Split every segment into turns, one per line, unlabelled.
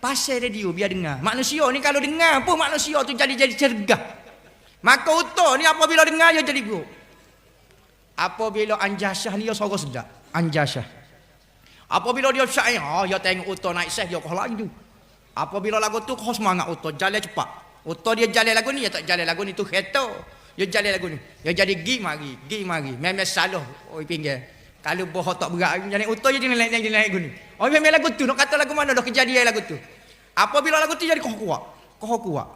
pasal radio biar dengar. Manusia ni kalau dengar pun manusia tu jadi cergah. Maka uta ni apabila dengar dia jadi buruk. Apabila anjasah ni dia suara sedap. Anjasah. Apabila dia syair, dia tengok uta naik seh dia kau laju. Apabila lagu tu kau semangat uta jalan cepat. Uta dia jalan lagu ni, dia tak jalan lagu ni tu kereta. Dia jalan lagu ni. Dia jadi gi mari. Memang salah oi pinggir. Kalau boh tak berat jadi uta je naik lagu ni. Oh memang lagu tu nak kata lagu mana dah kejadian lagu tu. Apabila lagu tu jadi kau kuat.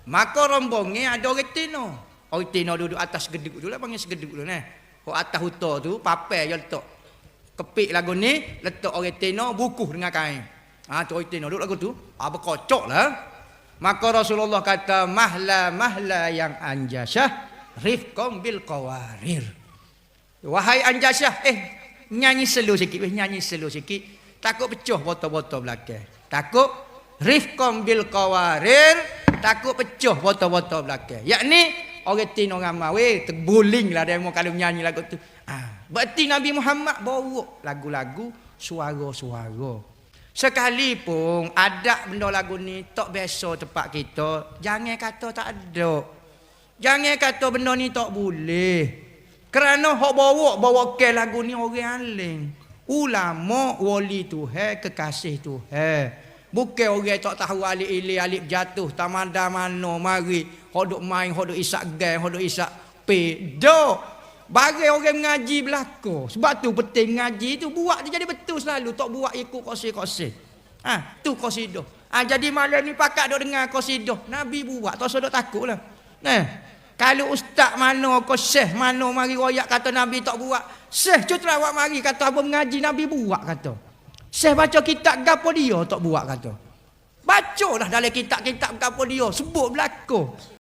Maka rombongnya ada orang Tino. Orang Tino duduk atas geduk dulu lah, panggil segeduk dulu nah. Kau atas huta tu papai je letak. Kepik lagu ni letak orang Tino bukuh dengan kain. Tu orang Tino duduk lagu tu. Berkocok lah. Maka Rasulullah kata mahla yang anjasah rifqam bil qawarir. Wahai anjasah, nyanyi slow sikit. Takut pecah botol-botol belakang. Takut rifqam bil qawarir, takut pecah botol-botol belakang. Yakni orang Tino ramai terguling lah dia mau kalau nyanyi lagu tu. Berarti Nabi Muhammad bawa lagu-lagu suara-suara. Sekalipun ada benda lagu ni tak biasa tempat kita, jangan kata tak ada. Jangan kata benda ni tak boleh. Kerana hok bawa ke lagu ni orang alim. Ulama wali Tuhan, kekasih Tuhan. Bukan orang tak tahu alif jatuh tamada mano mari hok duk main, hok duk isak gang, hok duk isak pedo. Bagi orang mengaji belaka. Sebab tu penting ngaji tu buat dia jadi betul selalu, tak buat ikut qasidah. Tu qasidah. Jadi malam ni pakak duk dengar qasidah. Nabi buat tak usah duk takutlah. Kalau ustaz mana ko syekh mana mari royak kata Nabi tak buat. Syekh cutera awak mari kata apa mengaji Nabi buat kata. Syekh baca kitab gapo dia tak buat kata. Bacalah dalam kitab-kitab gapo dia sebut belaka.